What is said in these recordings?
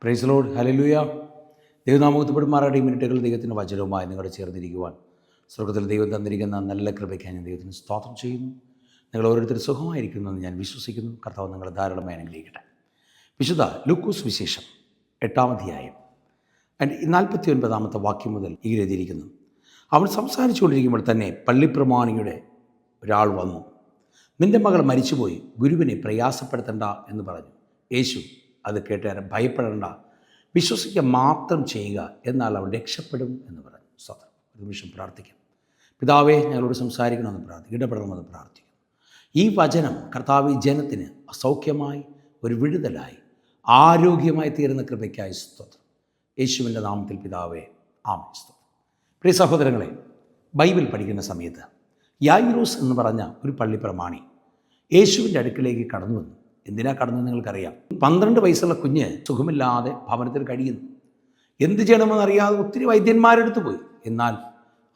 Praise Lord, hallelujah. ദൈവനാമത്തിൽപ്പെടുമാറാടെ ഈ മിനിറ്റുകൾ ദൈവത്തിൻ്റെ വചനവുമായി നിങ്ങളെ ചേർന്നിരിക്കുവാൻ സ്വർഗ്ഗത്തിൽ ദൈവം തന്നിരിക്കുന്ന നല്ല കൃപയ്ക്കായി ഞാൻ ദൈവത്തിന് സ്തോത്രം ചെയ്യുന്നു. നിങ്ങൾ ഓരോരുത്തർ സുഖമായിരിക്കുന്നുവെന്ന് ഞാൻ വിശ്വസിക്കുന്നു. കർത്താവ് നിങ്ങളെ ധാരാളമായി അനുഗ്രഹിക്കട്ടെ. വിശുദ്ധ ലൂക്കോസ് വിശേഷം 8-ാം അധ്യായം 49-ാമത്തെ വാക്യം മുതൽ ഈ എഴുതിയിരിക്കുന്നു. അവൻ സംസാരിച്ചുകൊണ്ടിരിക്കുമ്പോൾ തന്നെ പള്ളിപ്രമാണിയുടെ ഒരാൾ വന്നു, നിൻ്റെ മകൾ മരിച്ചുപോയി, ഗുരുവിനെ പ്രയാസപ്പെടുത്തണ്ട എന്ന് പറഞ്ഞു. യേശു അത് കേട്ടുകാരെ ഭയപ്പെടേണ്ട, വിശ്വസിക്കുക മാത്രം ചെയ്യുക, എന്നാൽ അവൻ രക്ഷപ്പെടും എന്ന് പറഞ്ഞു. സ്വതം ഒരു നിമിഷം പ്രാർത്ഥിക്കാം. പിതാവേ, ഞങ്ങളോട് സംസാരിക്കണമെന്ന് പ്രാർത്ഥിക്കും, ഇടപെടണമെന്ന് പ്രാർത്ഥിക്കുന്നു. ഈ വചനം കർത്താവ് ജനത്തിന് അസൗഖ്യമായി ഒരു വിടുതലായി ആരോഗ്യമായി തീരുന്ന കൃപയ്ക്കായി സ്തോത്രം. യേശുവിൻ്റെ നാമത്തിൽ പിതാവേ, ആമേൻ. സ്തോത്രം. പ്രിയ സഹോദരങ്ങളെ, ബൈബിൾ പഠിക്കുന്ന സമയത്ത് യായിറോസ് എന്ന് പറഞ്ഞ ഒരു പള്ളിപ്രമാണി യേശുവിൻ്റെ അടുക്കിലേക്ക് കടന്നു വന്നു. എന്തിനാ കടന്നത് നിങ്ങൾക്കറിയാം. 12 വയസ്സുള്ള കുഞ്ഞ് സുഖമില്ലാതെ ഭവനത്തിൽ കഴിയുന്നു. എന്ത് ചെയ്യണമെന്നറിയാതെ ഒത്തിരി വൈദ്യന്മാരെടുത്ത് പോയി. എന്നാൽ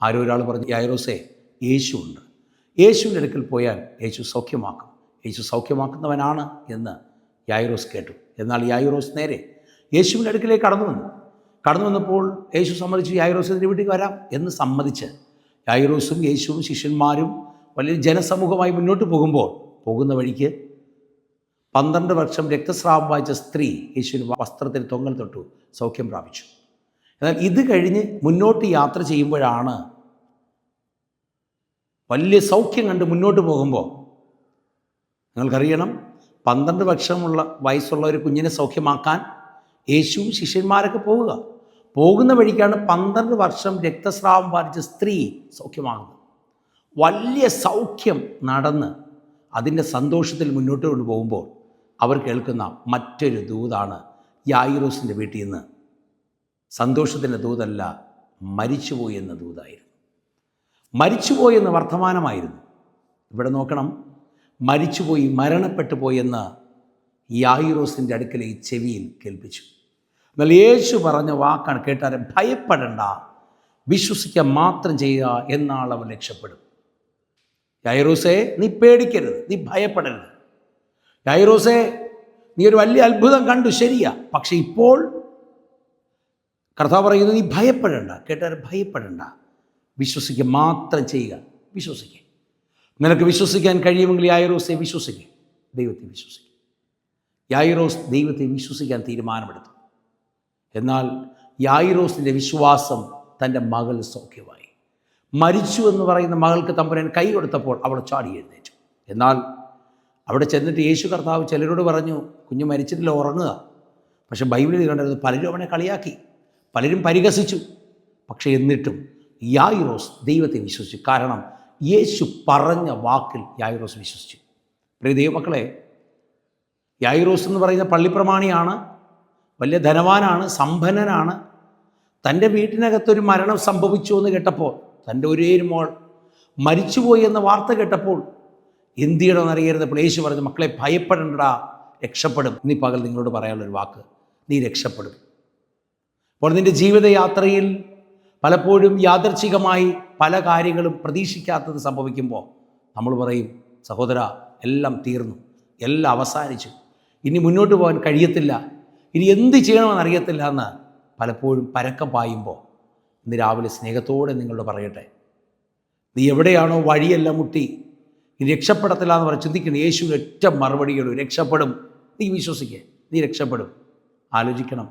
ആരോ ഒരാൾ പറഞ്ഞു, യായിറോസേ, യേശു ഉണ്ട്, യേശുവിൻ്റെ അടുക്കൽ പോയാൽ യേശു സൗഖ്യമാക്കും, യേശു സൗഖ്യമാക്കുന്നവനാണ് എന്ന് യായിറോസ് കേട്ടു. എന്നാൽ യായിറോസ് നേരെ യേശുവിൻ്റെ അടുക്കിലേക്ക് കടന്നു വന്നപ്പോൾ യേശു സമ്മതിച്ചു, യായിറോസിൻ്റെ വീട്ടിൽ വരാം എന്ന് സമ്മതിച്ച് യായിറോസും യേശുവും ശിഷ്യന്മാരും വലിയ ജനസമൂഹമായി മുന്നോട്ട് പോകുന്ന വഴിക്ക് 12 വർഷം രക്തസ്രാവം വായിച്ച സ്ത്രീ യേശുവിന് വസ്ത്രത്തിൽ തൊങ്ങൽ തൊട്ടു സൗഖ്യം പ്രാപിച്ചു. എന്നാൽ ഇത് കഴിഞ്ഞ് മുന്നോട്ട് യാത്ര ചെയ്യുമ്പോഴാണ് വലിയ സൗഖ്യം കണ്ട് മുന്നോട്ട് പോകുമ്പോൾ നിങ്ങൾക്കറിയണം, 12 വർഷമുള്ള വയസ്സുള്ള ഒരു കുഞ്ഞിനെ സൗഖ്യമാക്കാൻ യേശുവും ശിഷ്യന്മാരൊക്കെ പോകുന്ന വഴിക്കാണ് 12 വർഷം രക്തസ്രാവം ബാധിച്ച സ്ത്രീ സൗഖ്യമാകുന്നത്. വലിയ സൗഖ്യം നടന്ന് അതിൻ്റെ സന്തോഷത്തിൽ മുന്നോട്ട് കൊണ്ടുപോകുമ്പോൾ അവർ കേൾക്കുന്ന മറ്റൊരു ദൂതാണ് യായിറോസിൻ്റെ വീട്ടിൽ നിന്ന് സന്തോഷത്തിൻ്റെ ദൂതല്ല, മരിച്ചുപോയി എന്ന ദൂതായിരുന്നു. മരിച്ചുപോയി എന്ന വർത്തമാനമായിരുന്നു. ഇവിടെ നോക്കണം, മരിച്ചുപോയി, മരണപ്പെട്ടു പോയി എന്ന് യായിറോസിൻ്റെ അടുക്കൽ ഈ ചെവിയിൽ കേൾപ്പിച്ചു. എന്നാൽ യേശു പറഞ്ഞ വാക്കാണ് കേട്ടാരെ, ഭയപ്പെടേണ്ട, വിശ്വസിക്കുക മാത്രം ചെയ്യുക, എന്നാൽ അവൻ രക്ഷപ്പെടും. യായിറോസേ, നീ പേടിക്കരുത്, നീ ഭയപ്പെടരുത്. യായിറോസേ, നീ ഒരു വലിയ അത്ഭുതം കണ്ടു, ശരിയാ, പക്ഷെ ഇപ്പോൾ കർത്താവ് പറയുന്നു, നീ ഭയപ്പെടേണ്ട. കേട്ടാരെ, ഭയപ്പെടേണ്ട, വിശ്വസിക്കുക മാത്രം ചെയ്യുക. വിശ്വസിക്കുക. നിനക്ക് വിശ്വസിക്കാൻ കഴിയുമെങ്കിൽ യായിറോസെ വിശ്വസിക്കുക, ദൈവത്തെ വിശ്വസിക്കുക. യായിറോസ് ദൈവത്തെ വിശ്വസിക്കാൻ തീരുമാനമെടുത്തു. എന്നാൽ യായിറോസിൻ്റെ വിശ്വാസം തൻ്റെ മകൾ സൗഖ്യമായി. മരിച്ചു എന്ന് പറയുന്ന മകൾക്ക് തമ്പുരാൻ കൈ കൊടുത്തപ്പോൾ അവൾ ചാടി എഴുന്നേറ്റു. എന്നാൽ അവിടെ ചെന്നിട്ട് യേശു കർത്താവ് ചിലരോട് പറഞ്ഞു, കുഞ്ഞ് മരിച്ചിട്ടില്ല, ഉറങ്ങുക. പക്ഷെ ബൈബിളിൽ കണ്ടിരുന്നത് പലരും അവനെ കളിയാക്കി, പലരും പരിഹസിച്ചു. പക്ഷേ എന്നിട്ടും യായിറോസ് ദൈവത്തെ വിശ്വസിച്ചു. കാരണം യേശു പറഞ്ഞ വാക്കിൽ യായിറോസ് വിശ്വസിച്ചു. പ്രിയ ദൈവമക്കളെ, യായിറോസ് എന്ന് പറയുന്ന പള്ളിപ്രമാണിയാണ്, വലിയ ധനവാനാണ്, സമ്പന്നനാണ്. തൻ്റെ വീട്ടിനകത്തൊരു മരണം സംഭവിച്ചു എന്ന് കേട്ടപ്പോൾ, തൻ്റെ ഒരേ മോൾ മരിച്ചുപോയി എന്ന വാർത്ത കേട്ടപ്പോൾ എന്ത് ചെയ്യണമെന്നറിയരുതപ്പോൾ യേശു പറഞ്ഞു, മക്കളെ ഭയപ്പെടേണ്ടടാ, രക്ഷപ്പെടും. ഇനി പകൽ നിങ്ങളോട് പറയാനുള്ളൊരു വാക്ക്, നീ രക്ഷപ്പെടും. അപ്പോൾ നിൻ്റെ ജീവിതയാത്രയിൽ പലപ്പോഴും യാദർച്ഛികമായി പല കാര്യങ്ങളും പ്രതീക്ഷിക്കാത്തത് സംഭവിക്കുമ്പോൾ നമ്മൾ പറയും, സഹോദര, എല്ലാം തീർന്നു, എല്ലാം അവസാനിച്ചു, ഇനി മുന്നോട്ട് പോകാൻ കഴിയത്തില്ല, ഇനി എന്ത് ചെയ്യണമെന്ന് അറിയത്തില്ല എന്ന് പലപ്പോഴും പരക്കം പായുമ്പോൾ ഇന്ന് രാവിലെ സ്നേഹത്തോടെ നിങ്ങളോട് പറയട്ടെ, നീ എവിടെയാണോ വഴിയെല്ലാം മുട്ടി ഇനി രക്ഷപ്പെടത്തില്ല എന്ന് പറഞ്ഞ് ചിന്തിക്കണം, യേശുവിന് ഒറ്റ മറുപടിയുള്ളൂ, രക്ഷപ്പെടും. നീ വിശ്വസിക്കുക, നീ രക്ഷപ്പെടും. ആലോചിക്കണം,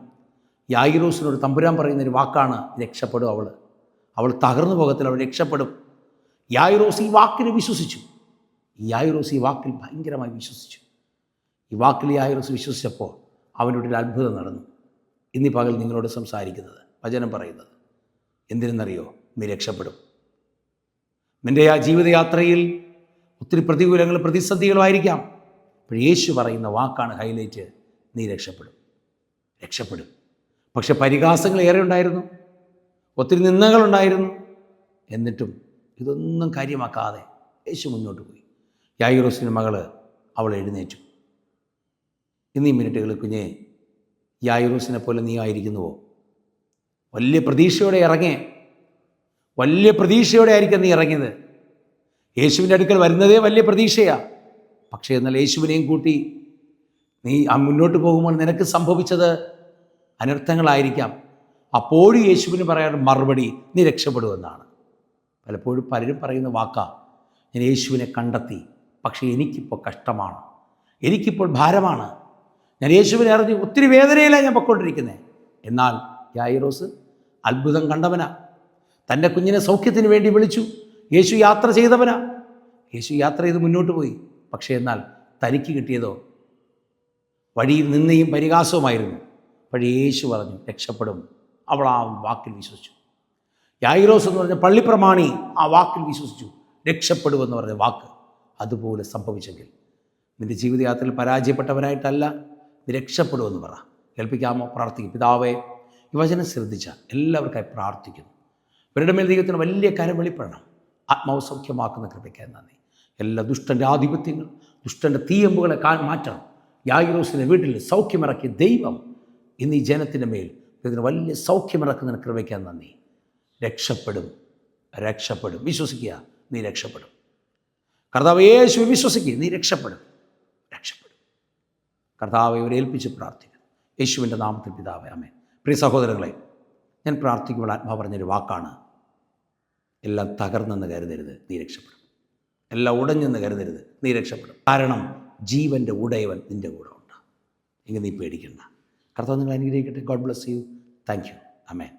യായിറോസിനോട് തമ്പുരാൻ പറയുന്നൊരു വാക്കാണ് രക്ഷപ്പെടും. അവൾ തകർന്നു പോകത്തില്ല, അവൾ രക്ഷപ്പെടും. യായിറോസ് ഈ വാക്കിനെ വിശ്വസിച്ചു. യായിറോസ് ഈ വാക്കിൽ ഭയങ്കരമായി വിശ്വസിച്ചു. ഈ വാക്കിൽ യായിറോസ് വിശ്വസിച്ചപ്പോൾ അവനോട് ഒരു അത്ഭുതം നടന്നു. ഇന്നീ പകൽ നിങ്ങളോട് സംസാരിക്കുന്നത്, വചനം പറയുന്നത് എന്തിനെന്നറിയോ? നീ രക്ഷപ്പെടും. നിൻ്റെ ആ ജീവിതയാത്രയിൽ ഒത്തിരി പ്രതികൂലങ്ങളും പ്രതിസന്ധികളുമായിരിക്കാം. അപ്പോൾ യേശു പറയുന്ന വാക്കാണ് ഹൈലൈറ്റ്, നീ രക്ഷപ്പെടും. പക്ഷെ പരിഹാസങ്ങൾ ഏറെ ഉണ്ടായിരുന്നു, ഒത്തിരി നിന്ദകളുണ്ടായിരുന്നു. എന്നിട്ടും ഇതൊന്നും കാര്യമാക്കാതെ യേശു മുന്നോട്ട് പോയി. യായിറോസിൻ്റെ മകള് അവൾ എഴുന്നേറ്റു. ഇന്നീ മിനിറ്റുകളിൽ കുഞ്ഞെ, യായിറോസിനെ പോലെ നീ ആയിരിക്കുന്നുവോ? വലിയ പ്രതീക്ഷയോടെ ആയിരിക്കും നീ ഇറങ്ങിയത്. യേശുവിൻ്റെ അടുക്കൽ വരുന്നതേ വലിയ പ്രതീക്ഷയാണ്. പക്ഷേ എന്നാൽ യേശുവിനെയും കൂട്ടി നീ മുന്നോട്ട് പോകുമ്പോൾ നിനക്ക് സംഭവിച്ചത് അനർത്ഥങ്ങളായിരിക്കാം. അപ്പോഴും യേശുവിന് പറയാനുള്ള മറുപടി നീ രക്ഷപ്പെടുമെന്നാണ്. പലപ്പോഴും പലരും പറയുന്ന വാക്കാ, ഞാൻ യേശുവിനെ കണ്ടെത്തി, പക്ഷേ എനിക്കിപ്പോൾ കഷ്ടമാണ്, എനിക്കിപ്പോൾ ഭാരമാണ്, ഞാൻ യേശുവിനെ അറിഞ്ഞ് ഒത്തിരി വേദനയിലാണ് ഞാൻ പൊയ്ക്കൊണ്ടിരിക്കുന്നത്. എന്നാൽ യായിറോസ് അത്ഭുതം കണ്ടവനാ, തൻ്റെ കുഞ്ഞിനെ സൗഖ്യത്തിന് വേണ്ടി വിളിച്ചു. യേശു യാത്ര ചെയ്തവനാ, യേശു യാത്ര ചെയ്ത് മുന്നോട്ട് പോയി. പക്ഷേ എന്നാൽ തനിക്ക് കിട്ടിയതോ വഴിയിൽ നിന്നയും പരിഹാസവുമായിരുന്നു. പക്ഷേ യേശു പറഞ്ഞു രക്ഷപ്പെടും. അവൾ ആ വാക്കിൽ വിശ്വസിച്ചു. യായിറോസ് എന്ന് പറഞ്ഞ പള്ളിപ്രമാണി ആ വാക്കിൽ വിശ്വസിച്ചു. രക്ഷപ്പെടുമെന്ന് പറഞ്ഞ വാക്ക് അതുപോലെ സംഭവിച്ചെങ്കിൽ നിൻ്റെ ജീവിതയാത്രയിൽ പരാജയപ്പെട്ടവനായിട്ടല്ല, നീ രക്ഷപ്പെടുമെന്ന് പറ. കേൾപ്പിക്കാമോ? പ്രാർത്ഥിക്കും. പിതാവേ, ഈ വചനം ശ്രദ്ധിച്ച എല്ലാവർക്കായി പ്രാർത്ഥിക്കുന്നു. ഇവരുടെ മേൽ ദൈവത്തിന് വലിയ കരം വെളിപ്പെടണം. ആത്മാവ് സൗഖ്യമാക്കുന്ന കൃപയ്ക്കായി നന്ദി. എല്ലാ ദുഷ്ടൻ്റെ ആധിപത്യങ്ങൾ, ദുഷ്ടൻ്റെ തീയമ്പുകളെ മാറ്റണം. യായിറോസിൻ്റെ വീട്ടിൽ സൗഖ്യമിറക്കിയ ദൈവം ഇന്ന് ഈ ജനത്തിൻ്റെ മേൽ ഇതിന് വലിയ സൗഖ്യമിറക്കുന്ന കൃപയ്ക്കാൻ നന്ദി. രക്ഷപ്പെടും, രക്ഷപ്പെടും. വിശ്വസിക്കുക, നീ രക്ഷപ്പെടും. കർത്താവ് യേശു വിശ്വസിക്കുക, നീ രക്ഷപ്പെടും, രക്ഷപ്പെടും. കർത്താവെ ഇവരെ ഏൽപ്പിച്ച് പ്രാർത്ഥിക്കുന്നു യേശുവിൻ്റെ നാമത്തിൽ പിതാവേ, ആമേൻ. പ്രിയ സഹോദരങ്ങളെ, ഞാൻ പ്രാർത്ഥിക്കുമ്പോൾ ആത്മാവ് പറഞ്ഞൊരു വാക്കാണ്, എല്ലാം തകർന്നെന്ന് കരുതരുത്, നീ രക്ഷപ്പെടും. എല്ലാം ഉടഞ്ഞെന്ന് കരുതരുത്, നീ രക്ഷപ്പെടും. കാരണം ജീവൻ്റെ ഉടയവൻ നിൻ്റെ കൂടെ ഉണ്ട്. എങ്കിൽ നീ പേടിക്കണ്ട. കർത്താവ് നിങ്ങൾ അനുഗ്രഹിക്കട്ടെ. God bless you. Thank you. Amen.